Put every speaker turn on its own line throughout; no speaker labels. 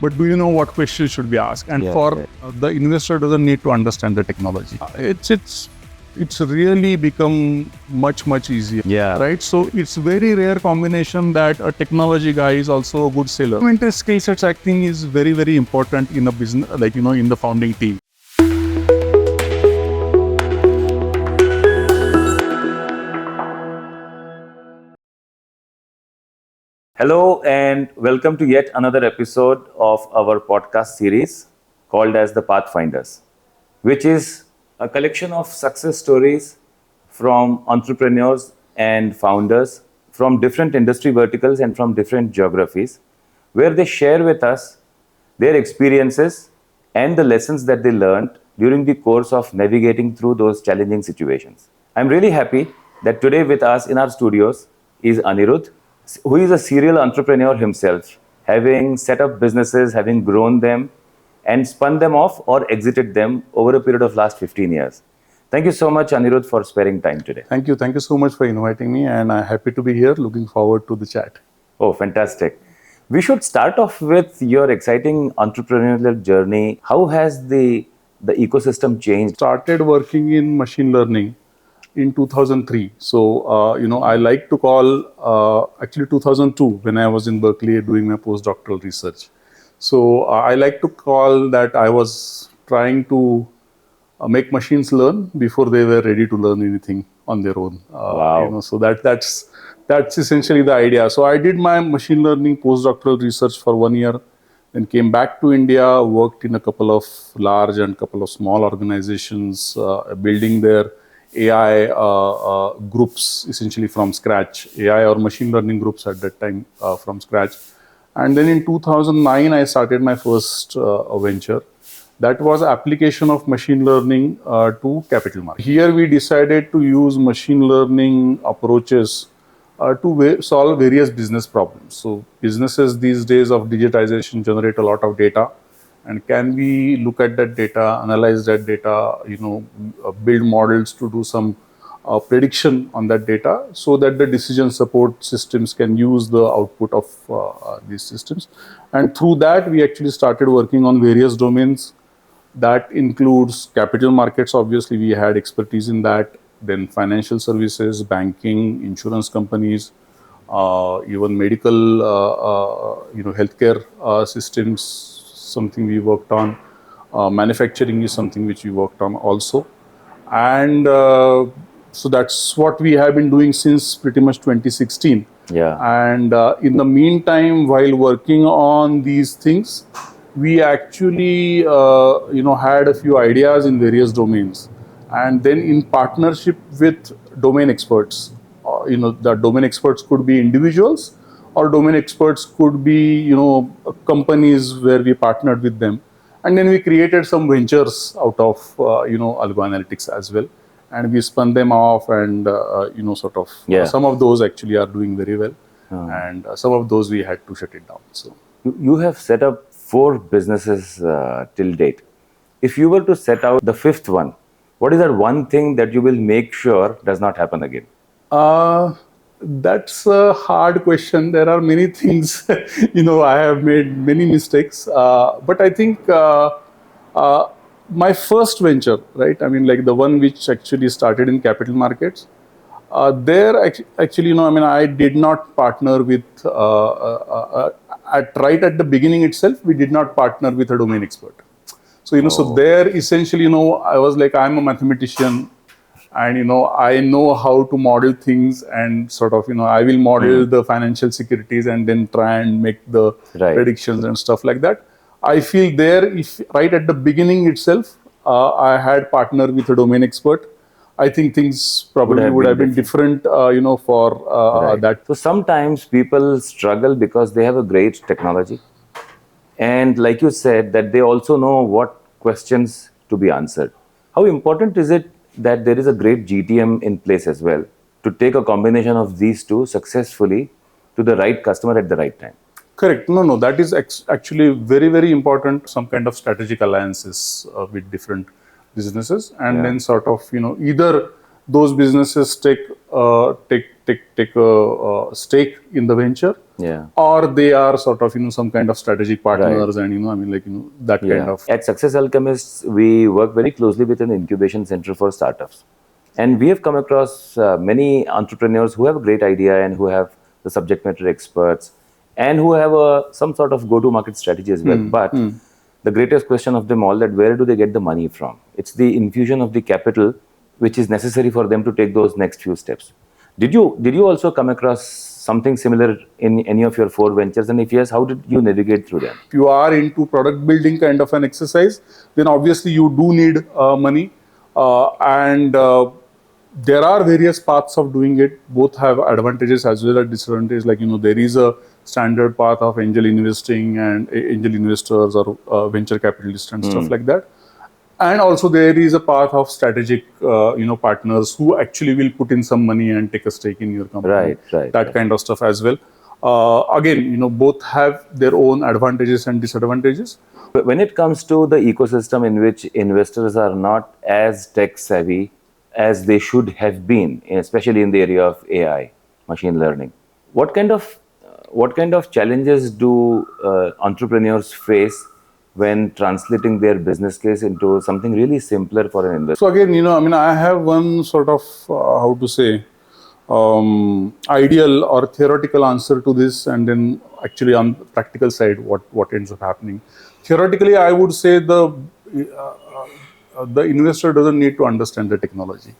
But do you know what questions should be asked? And the investor doesn't need to understand the technology. It's really become much easier. Right. So it's very rare combination that a technology guy is also a good seller. Mental skill sets, I think, is very important in a business, like in the founding team.
Hello and welcome to yet another episode of our podcast series called as the Pathfinders, which is a collection of success stories from entrepreneurs and founders from different industry verticals and from different geographies, where they share with us their experiences and the lessons that they learned during the course of navigating through those challenging situations. I'm really happy that today with us in our studios is Aniruddha, who is a serial entrepreneur himself, having set up businesses, having grown them, and spun them off or exited them over a period of last 15 years. Thank you so much, Aniruddha, for sparing time today.
Thank you so much for inviting me, and I'm happy to be here. Looking forward to the chat.
Oh, fantastic. We should start off with your exciting entrepreneurial journey. How has the ecosystem changed?
Started working in machine learning in 2003. So, I like to call, actually 2002, when I was in Berkeley doing my postdoctoral research. So, I like to call that I was trying to make machines learn before they were ready to learn anything on their own.
Wow.
So that's essentially the idea. So, I did my machine learning postdoctoral research for 1 year, then came back to India, worked in a couple of large and couple of small organizations, building their AI groups essentially from scratch, AI or machine learning groups at that time from scratch. And then in 2009, I started my first venture. That was application of machine learning to capital market. Here we decided to use machine learning approaches to solve various business problems. So businesses these days of digitization generate a lot of data. And can we look at that data, analyze that data, build models to do some prediction on that data so that the decision support systems can use the output of these systems. And through that, we actually started working on various domains. That includes capital markets. Obviously, we had expertise in that. Then financial services, banking, insurance companies, even medical, healthcare systems, something we worked on. Manufacturing is something which we worked on also. And so that's what we have been doing since pretty much 2016.
Yeah.
And in the meantime, while working on these things, we actually, had a few ideas in various domains. And then in partnership with domain experts, the domain experts could be individuals, or domain experts could be, companies where we partnered with them. And then we created some ventures out of, Algo Analytics as well. And we spun them off and, some of those actually are doing very well. And some of those we had to shut it down. So
you have set up 4 businesses till date. If you were to set out the 5th one, what is that one thing that you will make sure does not happen again?
That's a hard question. There are many things, I have made many mistakes. But I think my first venture, right? I mean, like the one which actually started in capital markets, actually, I did not partner with, right at the beginning itself, we did not partner with a domain expert. So, so there essentially, I was like, I'm a mathematician. And, I know how to model things and sort of, I will model the financial securities and then try and make the predictions and stuff like that. I feel there, if right at the beginning itself, I had partnered with a domain expert, I think things probably would have been different, for that.
So sometimes people struggle because they have a great technology. And like you said, that they also know what questions to be answered. How important is it that there is a great GTM in place as well to take a combination of these two successfully to the right customer at the right time?
Correct. No, that is actually very important. Some kind of strategic alliances with different businesses, and then sort of, either those businesses take a stake in the venture,
Yeah.
or they are sort of some kind of strategic partners, and that kind of.
At Success Alchemists, we work very closely with an incubation center for startups. And we have come across many entrepreneurs who have a great idea and who have the subject matter experts and who have some sort of go-to-market strategy as well. But the greatest question of them all, that where do they get the money from? It's the infusion of the capital which is necessary for them to take those next few steps. Did you also come across something similar in any of your 4 ventures? And if yes, how did you navigate through them?
If you are into product building kind of an exercise, then obviously you do need money, and there are various paths of doing it. Both have advantages as well as disadvantages. Like there is a standard path of angel investing and angel investors or venture capitalists and stuff like that. And also there is a path of strategic, partners who actually will put in some money and take a stake in your company. That kind of stuff as well. Again, both have their own advantages and disadvantages.
But when it comes to the ecosystem in which investors are not as tech savvy as they should have been, especially in the area of AI, machine learning, what kind of challenges do entrepreneurs face when translating their business case into something really simpler for an investor?
So again, I have one sort of, how to say, ideal or theoretical answer to this, and then actually on the practical side, what ends up happening. Theoretically, I would say the investor doesn't need to understand the technology.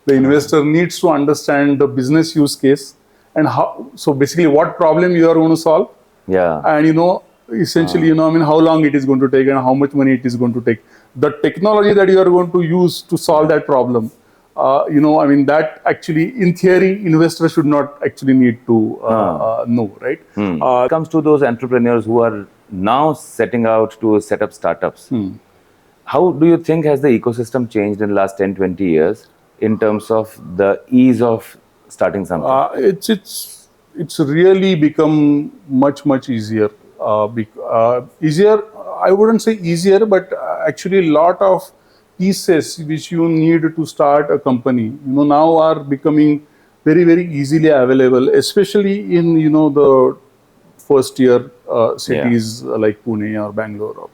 The investor needs to understand the business use case and how. So basically, what problem you are going to solve.
Yeah.
And essentially, how long it is going to take and how much money it is going to take. The technology that you are going to use to solve that problem, that actually, in theory, investors should not actually need to know, right?
It comes to those entrepreneurs who are now setting out to set up startups. How do you think has the ecosystem changed in the last 10, 20 years in terms of the ease of starting something?
It's really become much easier. Easier, I wouldn't say easier, but actually a lot of pieces which you need to start a company, now are becoming very easily available, especially in the first tier cities like Pune or Bangalore.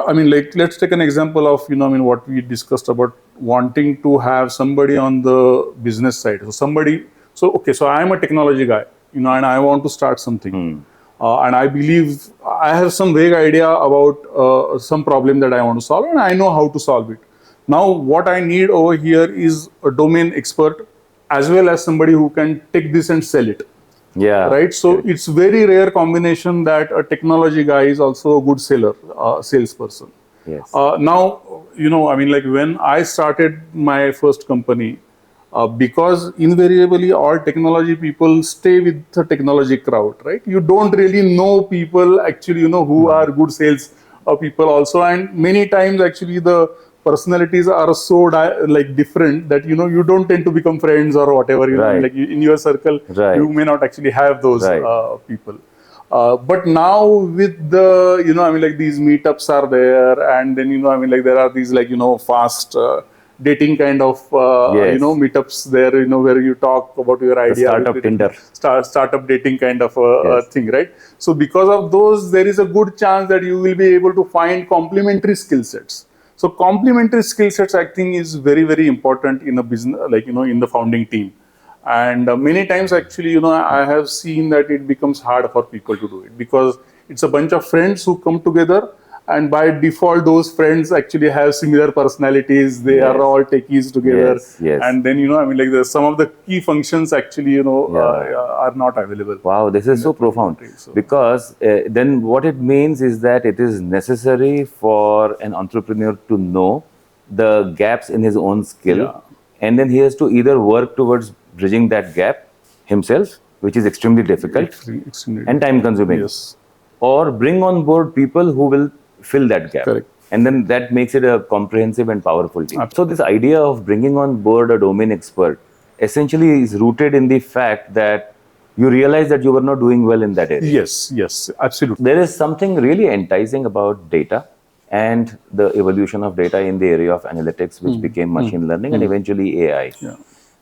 I mean, like, let's take an example of what we discussed about wanting to have somebody on the business side. So I am a technology guy, and I want to start something. And I believe I have some vague idea about some problem that I want to solve, and I know how to solve it. Now, what I need over here is a domain expert as well as somebody who can take this and sell it.
Yeah.
Right. So it's very rare combination that a technology guy is also a good seller, salesperson.
Yes.
Now, like when I started my first company, because invariably all technology people stay with the technology crowd, right? You don't really know people actually, who are good sales people also. And many times actually the personalities are so different that, you don't tend to become friends or whatever, in your circle, you may not actually have those people. But now with the, these meetups are there, and then, there are these fast dating kind of, meetups there, where you talk about your idea.
Startup Tinder.
Startup dating kind of thing, right? So because of those, there is a good chance that you will be able to find complementary skill sets. So complementary skill sets, I think, is very important in a business, in the founding team. And many times, actually, I have seen that it becomes hard for people to do it because it's a bunch of friends who come together, and by default, those friends actually have similar personalities. They are all techies together, and then some of the key functions actually are not available.
Wow, this is so profound. Because then what it means is that it is necessary for an entrepreneur to know the gaps in his own skill, and then he has to either work towards bridging that gap himself, which is extremely difficult and time consuming, or bring on board people who will fill that gap.
Correct.
And then that makes it a comprehensive and powerful team. So this idea of bringing on board a domain expert essentially is rooted in the fact that you realize that you were not doing well in that area.
Yes, absolutely.
There is something really enticing about data and the evolution of data in the area of analytics, which became machine learning and eventually AI.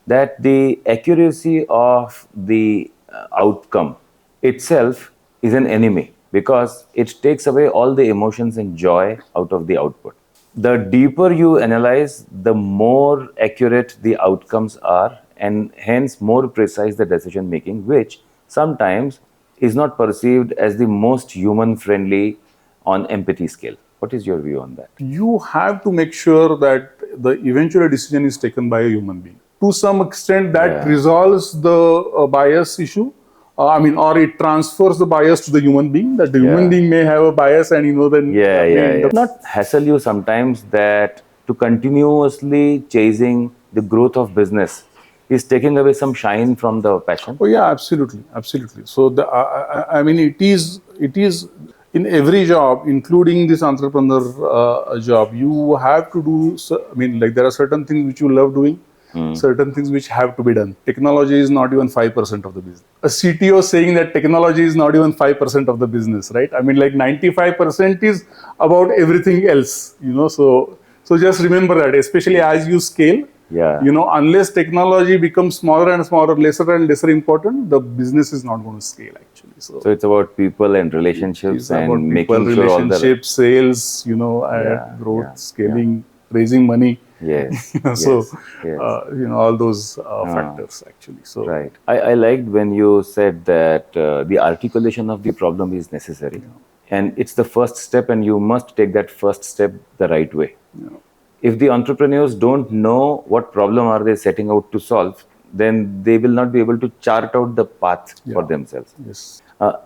that the accuracy of the outcome itself is an enemy because it takes away all the emotions and joy out of the output. The deeper you analyze, the more accurate the outcomes are, and hence more precise the decision making, which sometimes is not perceived as the most human friendly on empathy scale. What is your view on that?
You have to make sure that the eventual decision is taken by a human being. To some extent, that
Yeah.
resolves the bias issue. Or it transfers the bias to the human being. That the human
Yeah.
being may have a bias, and then
Not hassle you sometimes that to continuously chasing the growth of business is taking away some shine from the passion?
Oh yeah, absolutely, absolutely. So it is in every job, including this entrepreneur job. You have to do. Like there are certain things which you love doing, certain things which have to be done. Technology is not even 5% of the business. A CTO saying that technology is not even 5% of the business, right? 95% is about everything else. So just remember that, especially as you scale.
Yeah.
Unless technology becomes smaller and smaller, lesser and lesser important, the business is not going to scale actually.
So it's about people and relationships
It's about
and
people,
making sure all the
relationships, sales,
Yeah,
growth,
yeah,
scaling, raising money.
yes,
So,
yes.
all those factors actually. So,
Right. I liked when you said that the articulation of the problem is necessary. And it's the first step, and you must take that first step the right way. If the entrepreneurs don't know what problem are they setting out to solve, then they will not be able to chart out the path for
yeah.
themselves.
Yes.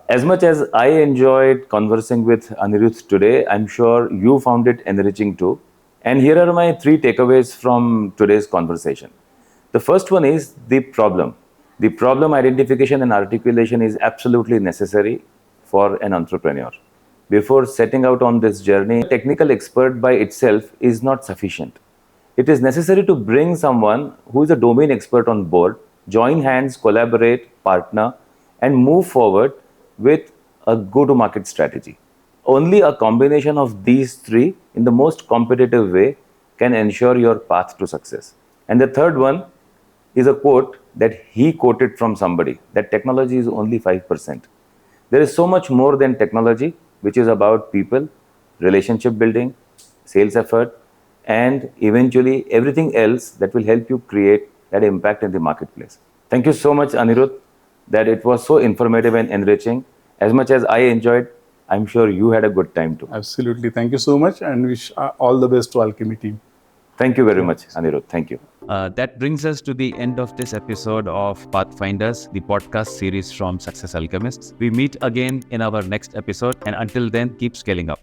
As much as I enjoyed conversing with Aniruddha today, I'm sure you found it enriching too. And here are my three takeaways from today's conversation. The first one is the problem. The problem identification and articulation is absolutely necessary for an entrepreneur. Before setting out on this journey, a technical expert by itself is not sufficient. It is necessary to bring someone who is a domain expert on board, join hands, collaborate, partner, and move forward with a go to market strategy. Only a combination of these three in the most competitive way can ensure your path to success. And the third one is a quote that he quoted from somebody that technology is only 5%. There is so much more than technology, which is about people, relationship building, sales effort, and eventually everything else that will help you create that impact in the marketplace. Thank you so much, Aniruddha, that it was so informative and enriching. As much as I enjoyed, I'm sure you had a good time too.
Absolutely. Thank you so much, and wish all the best to Alchemy team.
Thank you very much, Aniruddha. Thank you.
That brings us to the end of this episode of Pathfinders, the podcast series from Success Alchemists. We meet again in our next episode, and until then, keep scaling up.